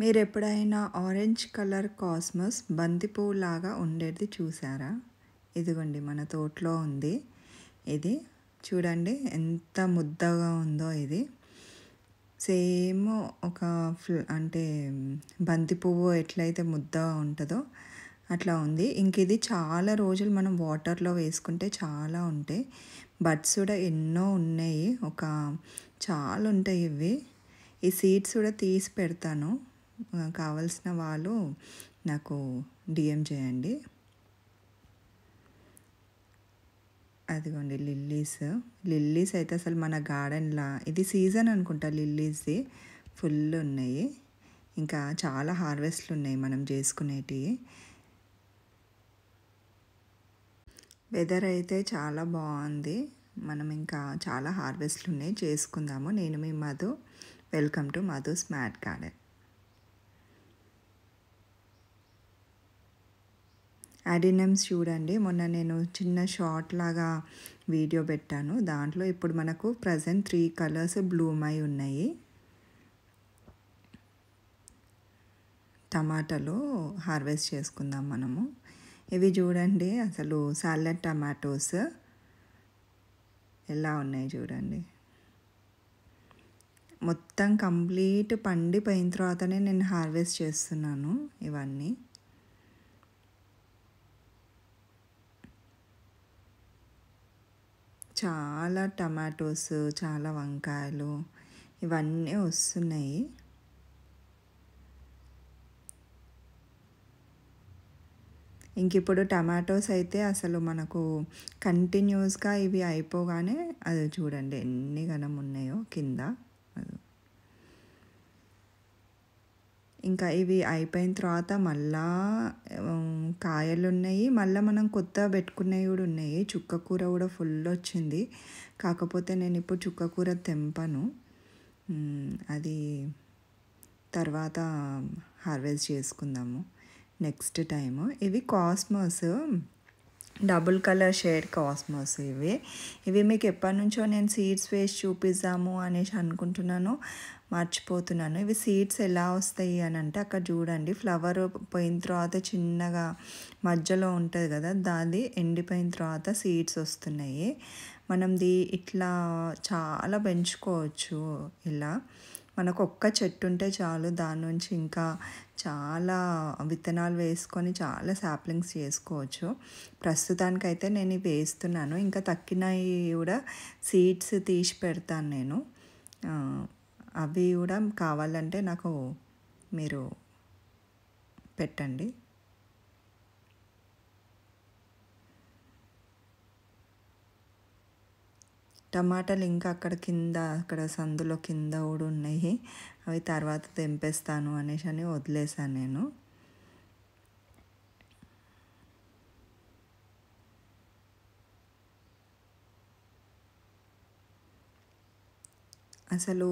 మీరెప్పుడైనా orange colour cosmos బంతి పువ్వులాగా ఉండేది చూసారా? ఇదిగోండి మన తోటలో ఉంది. ఇది చూడండి ఎంత ముద్దగా ఉందో ఇది. సేమ్ ఒక అంటే బంతి పువ్వు ఎట్లయితే ముద్దగా ఉంటుందో అట్లా ఉంది. ఇంక ఇది చాలా రోజులు మనం వాటర్లో వేసుకుంటే చాలా ఉంటాయి. బడ్స్ కూడా ఎన్నో ఉన్నాయి. చాలా ఉంటాయి ఇవి. ఈ సీడ్స్ కూడా తీసి పెడతాను. కావలసిన వాళ్ళు నాకు డిఎం చేయండి. అదిగోండి లిల్లీస్ అయితే అసలు మన గార్డెన్లా ఇది సీజన్ అనుకుంటా. లిల్లీస్ది ఫుల్ ఉన్నాయి. ఇంకా చాలా హార్వెస్ట్లు ఉన్నాయి మనం చేసుకునేటివి. వెదర్ అయితే చాలా బాగుంది. మనం ఇంకా చాలా హార్వెస్ట్లు ఉన్నాయి, చేసుకుందాము. నేను మీ Madhu. Welcome to Madhu smart garden. Adeniums చూడండి, మొన్న నేను చిన్న షార్ట్ లాగా వీడియో పెట్టాను. దాంట్లో ఇప్పుడు మనకు ప్రజెంట్ 3 కలర్స్ బ్లూమ్ అయి ఉన్నాయి. టమాటాలు హార్వెస్ట్ చేసుకుందాం మనము. ఇవి చూడండి అసలు సాలెడ్ టమాటోస్ ఎలా ఉన్నాయి చూడండి. మొత్తం కంప్లీట్ పండిపోయిన తర్వాతనే నేను హార్వెస్ట్ చేస్తున్నాను ఇవన్నీ. చాలా టమాటోస్, చాలా వంకాయలు ఇవన్నీ వస్తున్నాయి. ఇంక ఇప్పుడు టమాటోస్ అయితే అసలు మనకు కంటిన్యూస్గా ఇవి అయిపోగానే అది చూడండి ఎన్ని గనం ఉన్నాయో కింద. ఇంకా ఇవి అయిపోయిన తర్వాత మళ్ళా కాయలు ఉన్నాయి. మళ్ళీ మనం కొత్తగా పెట్టుకున్నవి కూడా ఉన్నాయి. చుక్కకూర కూడా ఫుల్ వచ్చింది. కాకపోతే నేను ఇప్పుడు చుక్కకూర తెంపను, అది తర్వాత హార్వెస్ట్ చేసుకుందాము నెక్స్ట్ టైము. ఇవి cosmos, double colour shade cosmos. ఇవి మీకు ఎప్పటి నుంచో నేను సీడ్స్ వేసి చూపిద్దాము అనేసి అనుకుంటున్నాను, మర్చిపోతున్నాను. ఇవి సీడ్స్ ఎలా వస్తాయి అని అంటే అక్కడ చూడండి, ఫ్లవర్ పోయిన తర్వాత చిన్నగా మధ్యలో ఉంటుంది కదా, దాది ఎండిపోయిన తర్వాత సీడ్స్ వస్తున్నాయి. మనం ఇట్లా చాలా పెంచుకోవచ్చు. ఇలా మనకు ఒక్క చెట్టు ఉంటే చాలు, దాని నుంచి ఇంకా చాలా విత్తనాలు వేసుకొని చాలా సాప్లింగ్స్ చేసుకోవచ్చు. ప్రస్తుతానికైతే నేను ఇవి వేస్తున్నాను. ఇంకా తక్కినవి కూడా సీడ్స్ తీసి పెడతాను నేను. అవి కూడా కావాలంటే నాకు మీరు పెట్టండి. టమాటాలు ఇంకా అక్కడ సందులో కింద కూడా ఉన్నాయి. అవి తర్వాత తెంపేస్తాను అనేసి వదిలేసాను నేను. అసలు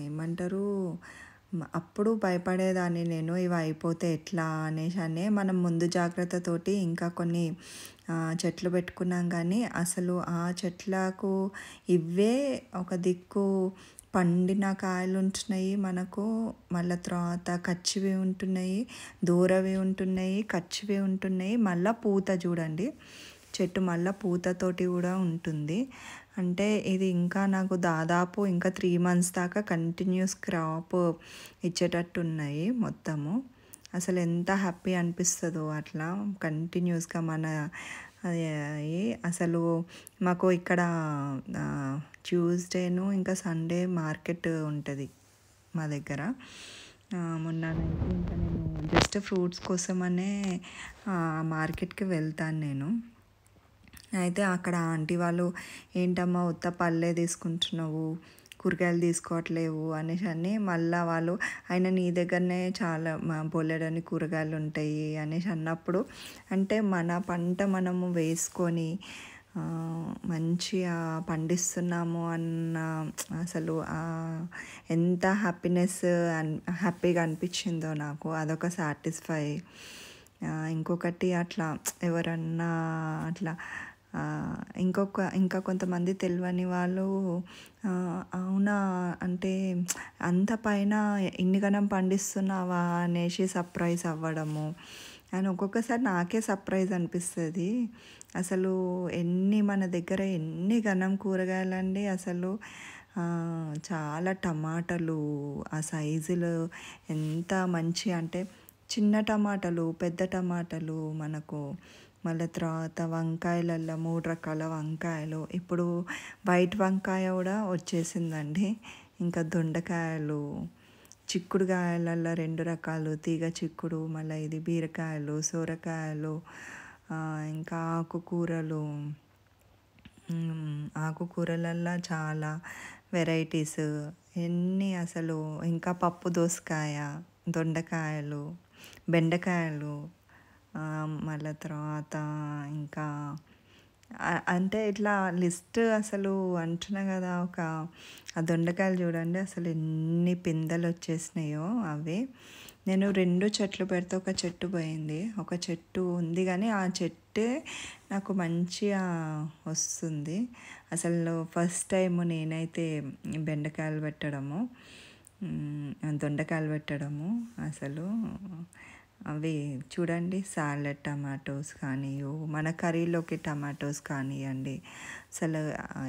ఏమంటారు, అప్పుడు భయపడేదాన్ని నేను, ఇవి అయిపోతే ఎట్లా అనేసి. మనం ముందు జాగ్రత్తతోటి ఇంకా కొన్ని చెట్లు పెట్టుకున్నాం. కానీ అసలు ఆ చెట్లకు ఇవే ఒక దిక్కు పండిన కాయలు ఉంటున్నాయి మనకు. మళ్ళీ తర్వాత కచ్చివి ఉంటున్నాయి, దూరవి ఉంటున్నాయి, కచ్చివి ఉంటున్నాయి. మళ్ళీ పూత చూడండి, చెట్టు మళ్ళీ పూతతోటి కూడా ఉంటుంది. అంటే ఇది ఇంకా నాకు దాదాపు ఇంకా 3 months దాకా కంటిన్యూస్ క్రాప్ ఇచ్చేటట్టు ఉన్నాయి మొత్తము. అసలు ఎంత హ్యాపీ అనిపిస్తుందో అట్లా కంటిన్యూస్గా మన అసలు మాకు ఇక్కడ ట్యూస్డేను ఇంకా సండే మార్కెట్ ఉంటుంది మా దగ్గర. మొన్న ఇంకా నేను జస్ట్ ఫ్రూట్స్ కోసమనే మార్కెట్కి వెళ్తాను నేను. అయితే అక్కడ ఆంటీ వాళ్ళు, ఏంటమ్మా ఉత్త పళ్ళే తీసుకుంటున్నావు, కూరగాయలు తీసుకోవట్లేవు అనేసి మళ్ళీ వాళ్ళు, అయినా నీ దగ్గరనే చాలా బోలెడని కూరగాయలు ఉంటాయి అనేసి అన్నప్పుడు, అంటే మన పంట మనము వేసుకొని మంచిగా పండిస్తున్నాము అన్న అసలు ఎంత హ్యాపీగా అనిపించిందో నాకు. అదొక సాటిస్ఫై. ఇంకొకటి అట్లా ఎవరన్నా అట్లా ఇంకా కొంతమంది తెలవని వాళ్ళు అవునా అంటే అంత పైన ఇన్ని గనం పండిస్తున్నావా అనేసి సర్ప్రైజ్ అవ్వడము. అండ్ ఒక్కొక్కసారి నాకే సర్ప్రైజ్ అనిపిస్తది. అసలు మన దగ్గర ఎన్ని గనం కూరగాయలండి అసలు. చాలా టమాటాలు ఆ సైజులు ఎంత మంచి అంటే చిన్న టమాటాలు, పెద్ద టమాటాలు మనకు. మళ్ళీ తర్వాత వంకాయలల్లో 3 రకాల వంకాయలు. ఇప్పుడు వైట్ వంకాయ కూడా వచ్చేసిందండి. ఇంకా దొండకాయలు, చిక్కుడుకాయలల్లో 2 రకాలు, తీగ చిక్కుడు, మళ్ళీ ఇది బీరకాయలు, సొరకాయలు, ఇంకా ఆకుకూరలల్లో చాలా వెరైటీస్ ఎన్ని అసలు. ఇంకా పప్పు దోసకాయ, దొండకాయలు, బెండకాయలు, మళ్ళీ తర్వాత ఇంకా అంటే ఇట్లా లిస్ట్ అసలు అంటున్నా కదా. ఆ దొండకాయలు చూడండి అసలు ఎన్ని పిందెలు వచ్చేసినాయో అవి. నేను 2 చెట్లు పెడితే ఒక చెట్టు పోయింది. ఒక చెట్టు ఉంది కానీ ఆ చెట్టే నాకు మంచిగా వస్తుంది. అసలు ఫస్ట్ టైం నేనైతే బెండకాయలు పెట్టడము, దొండకాయలు పెట్టడము. అసలు అవి చూడండి సాలెడ్ టమాటోస్ కానివ్వు, మన కర్రీలోకి టమాటోస్ కానివ్వండి. అసలు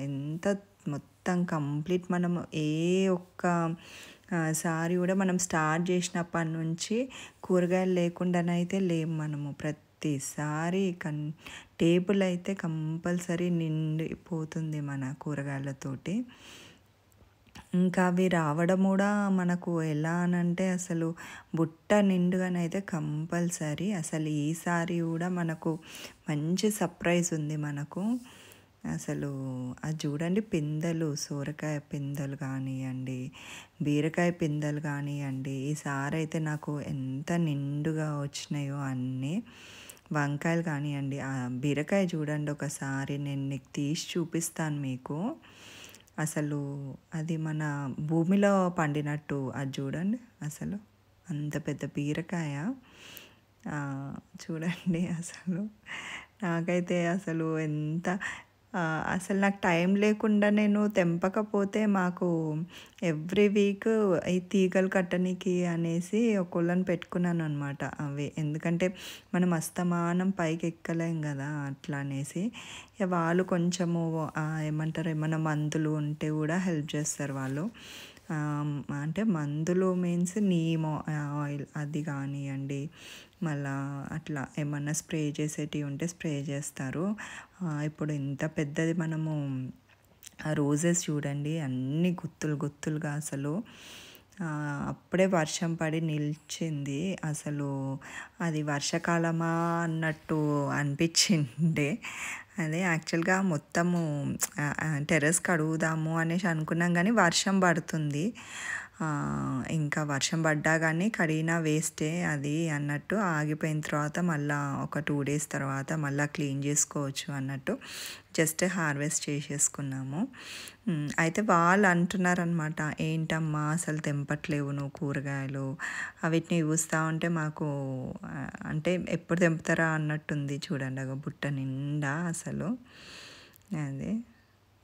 ఎంత మొత్తం కంప్లీట్ మనము ఏ ఒక్క సారి కూడా మనం స్టార్ట్ చేసినప్పటి నుంచి కూరగాయలు లేకుండానైతే లేము మనము. ప్రతిసారి టేబుల్ అయితే కంపల్సరీ నిండిపోతుంది మన కూరగాయలతోటి. ఇంకా అవి రావడం కూడా మనకు ఎలా అనంటే అసలు బుట్ట నిండుగానైతే కంపల్సరీ. అసలు ఈసారి కూడా మనకు మంచి సర్ప్రైజ్ ఉంది మనకు. అసలు అది చూడండి పిందెలు, సొరకాయ పిందెలు కానివ్వండి, బీరకాయ పిందెలు కానివ్వండి. ఈసారి అయితే నాకు ఎంత నిండుగా వచ్చినాయో అన్నీ. వంకాయలు కానివ్వండి, ఆ బీరకాయ చూడండి ఒకసారి నేను నీకు తీసి చూపిస్తాను మీకు. అసలు అది మన భూమిలో పండినట్టు అది చూడండి. అసలు అంత పెద్ద బీరకాయ చూడండి. అసలు నాకైతే అసలు అసలు నాకు టైం లేకుండా నేను తెంపకపోతే మాకు ఎవ్రీ వీక్ ఈ తీగలు కట్టనికి అనేసి ఒకళ్ళని పెట్టుకున్నాను అనమాట. అవి ఎందుకంటే మనం అస్తమానం పైకి ఎక్కలేం కదా, అట్లా అనేసి వాళ్ళు కొంచెము ఏమంటారు, ఏమన్నా మందులు ఉంటే కూడా హెల్ప్ చేస్తారు వాళ్ళు. అంటే మందులు మీన్స్ నీమ్ ఆయిల్ అది కానివ్వండి, మళ్ళా అట్లా ఏమన్నా స్ప్రే చేసేటివి ఉంటే స్ప్రే చేస్తారు. ఇప్పుడు ఇంత పెద్దది మనము రోజెస్ చూడండి అన్ని గుత్తులుగా అసలు. అప్పుడే వర్షం పడి నిలిచింది. అసలు అది వర్షాకాలమా అన్నట్టు అనిపించిండే. అదే యాక్చువల్గా మొత్తము టెర్రస్ కడుగుదాము అనేసి అనుకున్నాం కానీ వర్షం పడుతుంది. ఇంకా వర్షం పడ్డా కానీ కడిగినా వేస్టే అది అన్నట్టు ఆగిపోయిన తర్వాత మళ్ళీ ఒక 2 days తర్వాత మళ్ళీ క్లీన్ చేసుకోవచ్చు అన్నట్టు జస్ట్ హార్వెస్ట్ చేసేసుకున్నాము. అయితే వాళ్ళు అంటున్నారనమాట, ఏంటమ్మా అసలు తెంపట్లేవు నువ్వు కూరగాయలు, వీటిని చూస్తూ ఉంటే మాకు అంటే ఎప్పుడు తెంపుతారా అన్నట్టుంది. చూడండి ఒక బుట్ట నిండా అసలు. అదే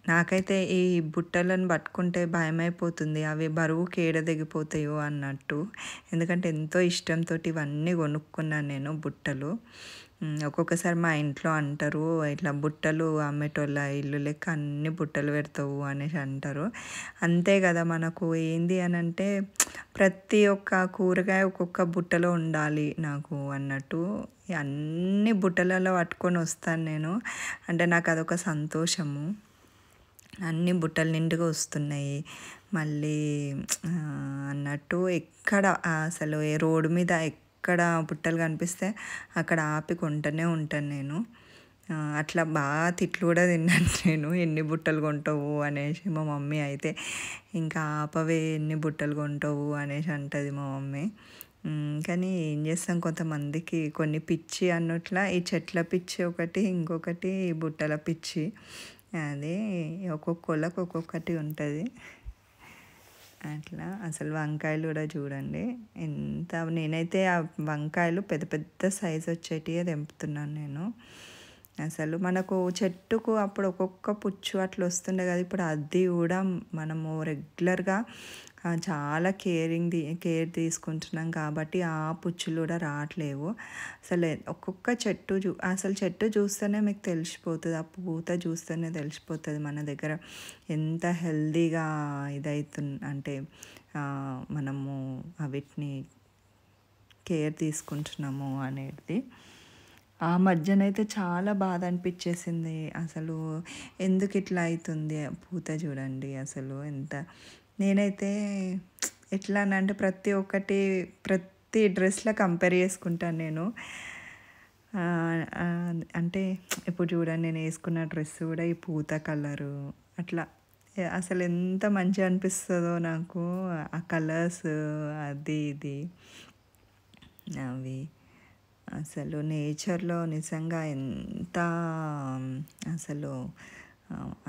నాకైతే ఈ బుట్టలను పట్టుకుంటే భయమైపోతుంది, అవి బరువుకి ఏడ దిగిపోతాయో అన్నట్టు. ఎందుకంటే ఎంతో ఇష్టంతో ఇవన్నీ కొనుక్కున్నాను నేను బుట్టలు. ఒక్కొక్కసారి మా ఇంట్లో అంటారు, ఇట్లా బుట్టలు అమ్మేటోళ్ళ ఇల్లు లెక్క అన్ని బుట్టలు పెడతావు అనేసి అంటారు. అంతే కదా, మనకు ఏంది అని అంటే ప్రతి ఒక్క కూరగాయ ఒక్కొక్క బుట్టలో ఉండాలి నాకు అన్నట్టు. అన్ని బుట్టలలో పట్టుకొని వస్తాను నేను. అంటే నాకు అదొక సంతోషము. అన్ని బుట్టలు నిండుగా వస్తున్నాయి మళ్ళీ అన్నట్టు. ఎక్కడ అసలు ఏ రోడ్డు మీద ఎక్కడ బుట్టలు కనిపిస్తే అక్కడ ఆపి కొంటూనే ఉంటాను నేను. అట్లా బాగా తిట్లు కూడా తిన్నాను నేను, ఎన్ని బుట్టలు కొంటావు అనేసి. మా మమ్మీ అయితే ఇంకా ఆపవే, ఎన్ని బుట్టలు కొంటావు అనేసి అంటుంది మా మమ్మీ. కానీ ఏం చేస్తాం, కొంతమందికి కొన్ని పిచ్చి అన్నట్లా. ఈ చెట్ల పిచ్చి ఒకటి, ఇంకొకటి బుట్టల పిచ్చి. అదే ఒక్కొక్కళ్ళకి ఒక్కొక్కటి ఉంటుంది అట్లా. అసలు వంకాయలు కూడా చూడండి నేనైతే ఆ వంకాయలు పెద్ద పెద్ద సైజు వచ్చేటివే తెంపుతున్నాను నేను. అసలు మనకు చెట్టుకు అప్పుడు ఒక్కొక్క పుచ్చు అట్లా వస్తుండే కదా, ఇప్పుడు అది కూడా మనము రెగ్యులర్గా చాలా కేర్ తీసుకుంటున్నాం కాబట్టి ఆ పుచ్చులు కూడా రావట్లేవు. అసలు ఒక్కొక్క అసలు చెట్టు చూస్తేనే మీకు తెలిసిపోతుంది, ఆ పూత చూస్తేనే తెలిసిపోతుంది మన దగ్గర ఎంత హెల్దీగా అంటే మనము వీటిని కేర్ తీసుకుంటున్నాము అనేది. ఆ మధ్యనైతే చాలా బాధ అనిపించేసింది. అసలు ఎందుకు ఇట్లా అవుతుంది పూత చూడండి అసలు ఎంత. నేనైతే ఎట్లా అంటే ప్రతి డ్రెస్లో కంపేర్ చేసుకుంటాను నేను. అంటే ఇప్పుడు చూడండి, నేను వేసుకున్న డ్రెస్ కూడా ఈ పూత కలరు అట్లా అసలు ఎంత మంచిగా అనిపిస్తుందో నాకు ఆ కలర్స్, అది ఇది అవి. అసలు నేచర్లో నిజంగా ఎంత అసలు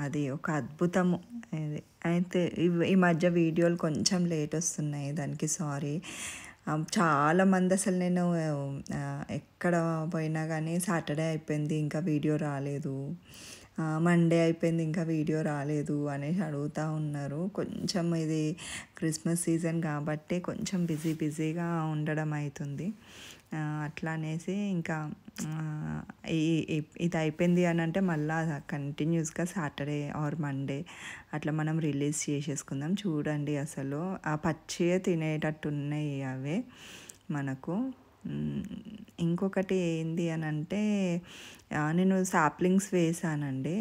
అది ఒక అద్భుతము. ఇది అయితే ఈ మధ్య వీడియోలు కొంచెం లేట్ వస్తున్నాయి, దానికి సారీ. చాలామంది అసలు నేను ఎక్కడ పోయినా కానీ సాటర్డే అయిపోయింది ఇంకా వీడియో రాలేదు, మండే అయిపోయింది ఇంకా వీడియో రాలేదు అనేసి అడుగుతూ ఉన్నారు. కొంచెం ఇది క్రిస్మస్ సీజన్ కాబట్టి కొంచెం బిజీగా ఉండడం అవుతుంది. అట్లా అనేసి ఇంకా ఇది అయిపోయింది అని అంటే మళ్ళీ కంటిన్యూస్గా సాటర్డే ఆర్ మండే అట్లా మనం రిలీజ్ చేసేసుకుందాం. చూడండి అసలు ఆ పచ్చియే తినేటట్టు ఉన్నాయి అవే మనకు. ఇంకొకటి ఏంది అని అంటే నేను సాప్లింగ్స్ వేసానండి.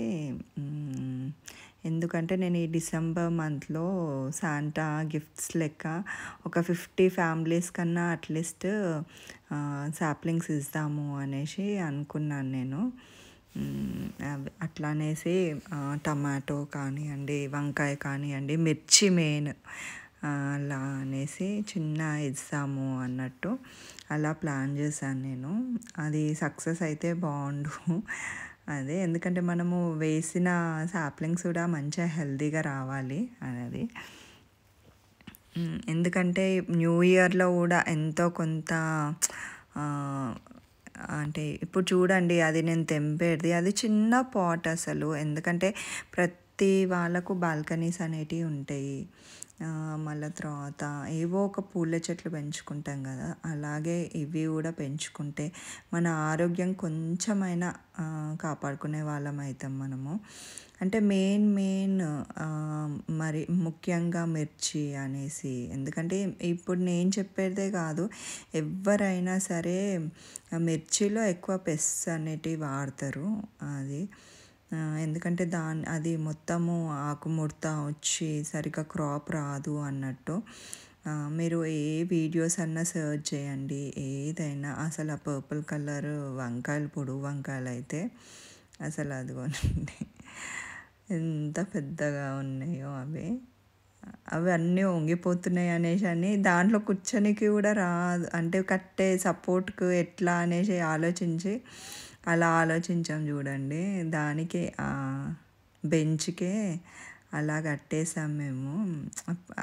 ఎందుకంటే నేను ఈ డిసెంబర్ మంత్లో శాంటా గిఫ్ట్స్ లెక్క ఒక 50 ఫ్యామిలీస్ కన్నా అట్లీస్ట్ సాప్లింగ్స్ ఇద్దాము అనేసి అనుకున్నాను నేను. అట్లా అనేసి టమాటో కానివ్వండి, వంకాయ కానివ్వండి, మిర్చి మెయిన్ అలా అనేసి చిన్న ఇస్తాము అన్నట్టు అలా ప్లాన్ చేశాను నేను. అది సక్సెస్ అయితే బాగుండు అదే, ఎందుకంటే మనము వేసిన సాప్లింగ్స్ కూడా మంచిగా హెల్తీగా రావాలి అనేది. ఎందుకంటే న్యూ ఇయర్లో కూడా ఎంతో కొంత అంటే ఇప్పుడు చూడండి, అది నేను తెంపేది అది చిన్న పాట్ అసలు. ఎందుకంటే ప్రతి వాళ్ళకు బాల్కనీస్ అనేటివి ఉంటాయి. మళ్ళీ తర్వాత ఏవో ఒక పూల చెట్లు పెంచుకుంటాం కదా, అలాగే ఇవి కూడా పెంచుకుంటే మన ఆరోగ్యం కొంచెమైనా కాపాడుకునే వాళ్ళం అవుతాం మనము. అంటే మెయిన్ మరి ముఖ్యంగా మిర్చి అనేసి. ఎందుకంటే ఇప్పుడు నేను చెప్పేదే కాదు, ఎవరైనా సరే మిర్చిలో ఎక్కువ పెస్ట్స్ అనేటివి వాడతారు. అది ఎందుకంటే అది మొత్తము ఆకుముడత వచ్చి సరిగ్గా క్రాప్ రాదు అన్నట్టు. మీరు ఏ వీడియోస్ అన్నా సర్చ్ చేయండి, ఏదైనా అసలు ఆ పర్పుల్ కలర్ వంకాయలు, పొడుగు వంకాయలు అయితే అసలు అదిగోనండి ఎంత పెద్దగా ఉన్నాయో అవి అన్నీ వంగిపోతున్నాయి అనేసి అని దాంట్లో కూర్చొనికి కూడా రాదు. అంటే కట్టే సపోర్ట్కు ఎట్లా అనేసి అలా ఆలోచించాం చూడండి. దానికి బెంచ్కే అలా కట్టేసాం మేము.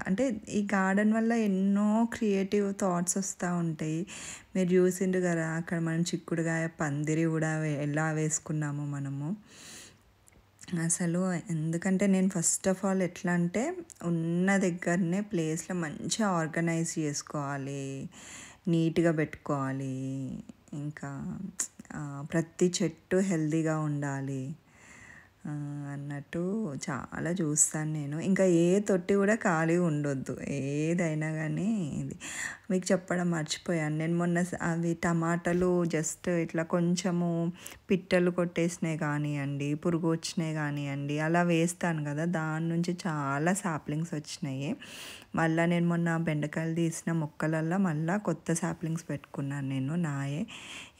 అంటే ఈ గార్డెన్ వల్ల ఎన్నో క్రియేటివ్ థాట్స్ వస్తూ ఉంటాయి. మీరు చూసిండ్రు కదా అక్కడ మనం చిక్కుడుగాయ పందిరి కూడా ఎలా వేసుకున్నాము మనము అసలు. ఎందుకంటే నేను ఫస్ట్ ఆఫ్ ఆల్ ఎట్లా అంటే ఉన్న దగ్గరనే ప్లేస్లో మంచిగా ఆర్గనైజ్ చేసుకోవాలి, నీట్గా పెట్టుకోవాలి, ఇంకా ప్రతి చెట్టు హెల్తీగా ఉండాలి అన్నట్టు చాలా చూస్తాను నేను. ఇంకా ఏ తొట్టి కూడా ఖాళీ ఉండొద్దు, ఏదైనా కానీ. ఇది మీకు చెప్పడం మర్చిపోయాను, నేను మొన్న అవి టమాటాలు జస్ట్ ఇట్లా కొంచెము పిట్టలు కొట్టేసినాయి కానివ్వండి, పురుగు వచ్చినాయి కానివ్వండి, అలా వేస్తాను కదా, దాని నుంచి చాలా సాప్లింగ్స్ వచ్చినాయి. మళ్ళీ నేను మొన్న బెండకాయలు తీసిన మొక్కలల్లో మళ్ళీ కొత్త సాప్లింగ్స్ పెట్టుకున్నాను నేను నాయే.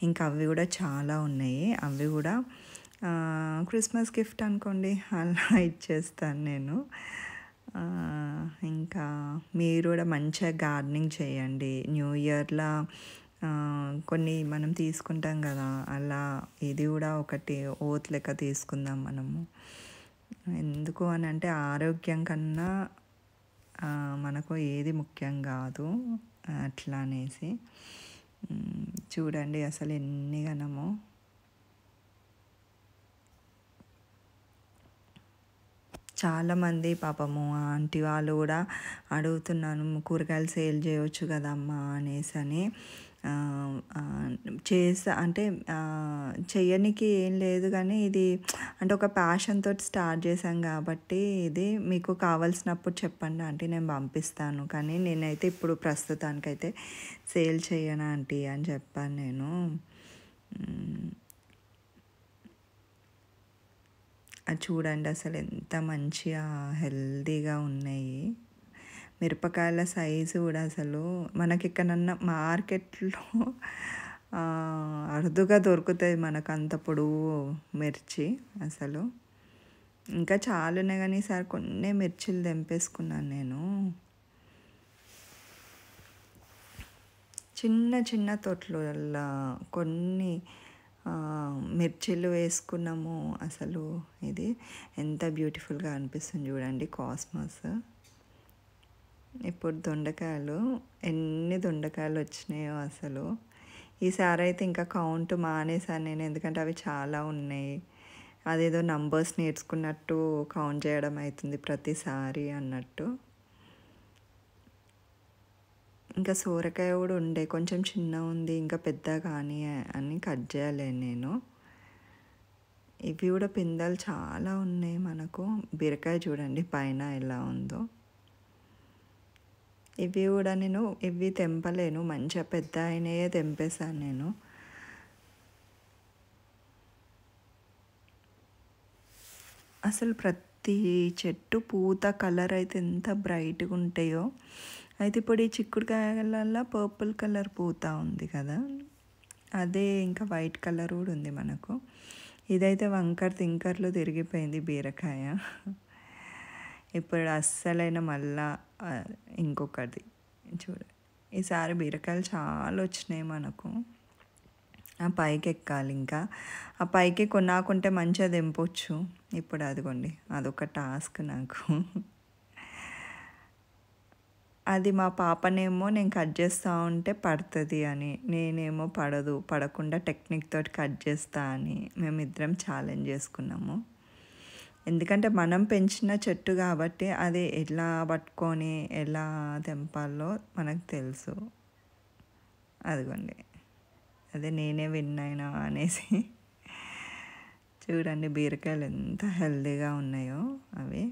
ఇంకా అవి కూడా చాలా ఉన్నాయి. అవి కూడా క్రిస్మస్ గిఫ్ట్ అనుకోండి, అలా ఇచ్చేస్తాను నేను. ఇంకా మీరు కూడా మంచిగా గార్డెనింగ్ చేయండి. న్యూ ఇయర్లో కొన్ని మనం తీసుకుంటాం కదా, అలా ఇది కూడా ఒకటి ఓత్ లెక్క తీసుకుందాం మనము. ఎందుకు అని అంటే ఆరోగ్యం కన్నా మనకు ఏది ముఖ్యం కాదు అట్లా అనేసి. చూడండి అసలు ఎన్ని గనమో చాలామంది పాపము ఆంటీ వాళ్ళు కూడా అడుగుతున్నాను, కూరగాయలు సేల్ చేయొచ్చు కదమ్మా అనేసి. చేస్తా అంటే చెయ్యనికి ఏం లేదు కానీ ఇది అంటే ఒక ప్యాషన్ తోటి స్టార్ట్ చేశాం కాబట్టి ఇది మీకు కావాల్సినప్పుడు చెప్పండి ఆంటీ, నేను పంపిస్తాను, కానీ నేనైతే ఇప్పుడు ప్రస్తుతానికైతే సేల్ చేయను ఆంటీ అని చెప్పాను నేను. అది చూడండి అసలు ఎంత మంచిగా హెల్తీగా ఉన్నాయి. మిరపకాయల సైజు కూడా అసలు మనకి ఎక్కడన్నా మార్కెట్లో అరుదుగా దొరుకుతుంది మనకు అంత పొడవు మిర్చి అసలు. ఇంకా చాలునే కానీ ఈసారి కొన్ని మిర్చిలు తెంపేసుకున్నాను నేను. చిన్న చిన్న తొట్లలో కొన్ని మిర్చిలు వేసుకున్నాము. అసలు ఇది ఎంత బ్యూటిఫుల్గా అనిపిస్తుంది చూడండి కాస్మస్. ఇప్పుడు దొండకాయలు ఎన్ని దొండకాయలు వచ్చినాయో అసలు. ఈసారి అయితే ఇంకా కౌంట్ మానేసాను నేను, ఎందుకంటే అవి చాలా ఉన్నాయి. అదేదో నంబర్స్ నేర్చుకున్నట్టు కౌంట్ చేయడం అవుతుంది ప్రతిసారి అన్నట్టు. ఇంకా సోరకాయ కూడా ఉండే, కొంచెం చిన్న ఉంది, ఇంకా పెద్ద కానీ అని కట్ చేయాలి నేను. ఇవి కూడా పిందెలు చాలా ఉన్నాయి మనకు. బీరకాయ చూడండి పైన ఎలా ఉందో. ఇవి కూడా నేను ఇవి తెంపలేను, మంచిగా పెద్ద అయినాయే తెంపేశాను నేను. అసలు ప్రతి చెట్టు పూత కలర్ అయితే ఎంత బ్రైట్గా ఉంటాయో. అయితే ఇప్పుడు ఈ చిక్కుడుకాయలలో పర్పుల్ కలర్ పూత ఉంది కదా, అదే ఇంకా వైట్ కలర్ కూడా ఉంది మనకు. ఇదైతే వంకర్ తింకర్లు తిరిగిపోయింది బీరకాయ. ఇప్పుడు అస్సలైన మళ్ళా ఇంకొకటి చూడండి. ఈసారి బీరకాయలు చాలా వచ్చినాయి మనకు. ఆ పైకి ఎక్కాలి, ఇంకా ఆ పైకి కొనాకుంటే మంచిగా తెంపొచ్చు. ఇప్పుడు అదిగోండి అదొక టాస్క్ నాకు. అది మా పాపనేమో నేను కట్ చేస్తూ ఉంటే పడుతుంది అని, నేనేమో పడకుండా టెక్నిక్ తోటి కట్ చేస్తా అని మేమిద్దరం ఛాలెంజ్ చేసుకున్నాము. ఎందుకంటే మనం పెంచిన చెట్టు కాబట్టి అది ఎలా పట్టుకొని ఎలా తెంపాలో మనకు తెలుసు. అదిగోండి అదే నేనే విన్ అయినా అనేసి. చూడండి బీరకాయలు ఎంత హెల్తీగా ఉన్నాయో అవి.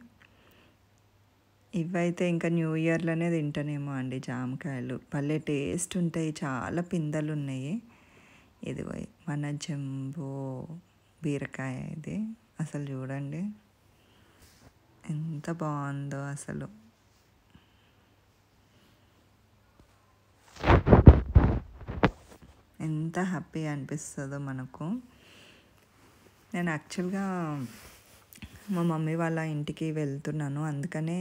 ఇవైతే ఇంకా న్యూ ఇయర్లోనే తింటానేమో అండి జామకాయలు, భలే టేస్ట్ ఉంటాయి, చాలా పిందెలు ఉన్నాయి. ఇదిగో మన జంబో బీరకాయ ఇది. అసలు చూడండి ఎంత బాగుందో అసలు. ఎంత హ్యాపీ అనిపిస్తుందో మనకు. నేను యాక్చువల్గా మా మమ్మీ వాళ్ళ ఇంటికి వెళ్తున్నాను, అందుకనే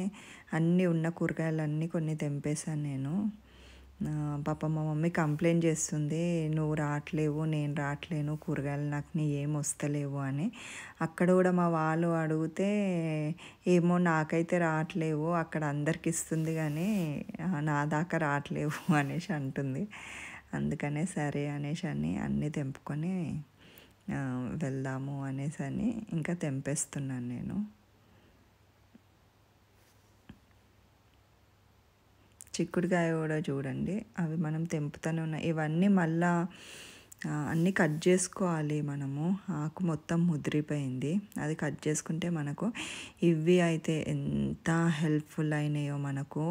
అన్నీ ఉన్న కూరగాయలన్నీ కొన్ని తెంపేశాను నేను. పాప మా మమ్మీ కంప్లైంట్ చేస్తుంది, నువ్వు రావట్లేవు, నేను రావట్లేను, కూరగాయలు నాకు నీ ఏం వస్తలేవు అని. అక్కడ కూడా మా వాళ్ళు అడిగితే ఏమో నాకైతే రావట్లేవు, అక్కడ అందరికి ఇస్తుంది కానీ నా దాకా రావట్లేవు అనేసి అంటుంది. అందుకనే సరే అనేసి అన్నీ తెంపుకొని వెళ్దాము అనేసి ఇంకా తెంపేస్తున్నాను నేను. చిక్కుడుకాయ కూడా చూడండి, అవి మనం తెంపుతూనే ఉన్నాయి. ఇవన్నీ మళ్ళా అన్నీ కట్ చేసుకోవాలి మనము. ఆకు మొత్తం ముదిరిపోయింది, అది కట్ చేసుకుంటే మనకు. ఇవి అయితే ఎంత హెల్ప్ఫుల్ అయినాయో మనకు.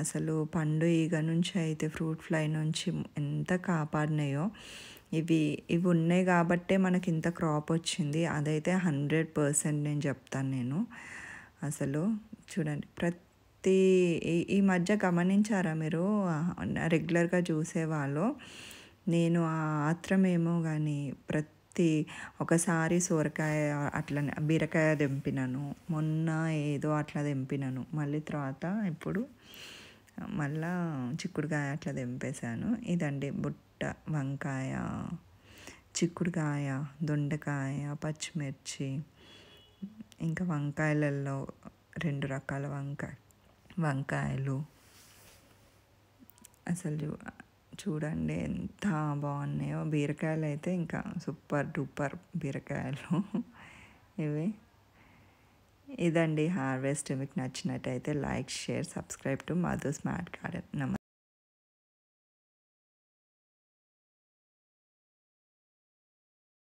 అసలు పండు ఈగ నుంచి అయితే ఫ్రూట్ ఫ్లై నుంచి ఎంత కాపాడినాయో. ఇవి ఉన్నాయి కాబట్టే మనకి ఇంత క్రాప్ వచ్చింది, అదైతే 100% నేను చెప్తాను నేను. అసలు చూడండి ఈ మధ్య గమనించారా మీరు, రెగ్యులర్గా చూసేవాళ్ళు, నేను ఆ ఆత్రమేమో కానీ ఒకసారి సోరకాయ అట్లా బీరకాయ తెంపినాను, మొన్న ఏదో అట్లా తెంపినాను, మళ్ళీ తర్వాత ఇప్పుడు మళ్ళా చిక్కుడుకాయ అట్లా తెంపేశాను. ఇదండి బుట్ట వంకాయ, చిక్కుడుకాయ, దొండకాయ, పచ్చిమిర్చి, ఇంకా వంకాయలలో 2 రకాల వంకాయలు. అసలు చూడండి ఎంత బాగున్నాయో. బీరకాయలు అయితే ఇంకా సూపర్ డూపర్ బీరకాయలు ఇవి. ఇదండి హార్వెస్ట్. మీకు నచ్చినట్టయితే like, share, subscribe to Madhu smart garden. నమస్తే.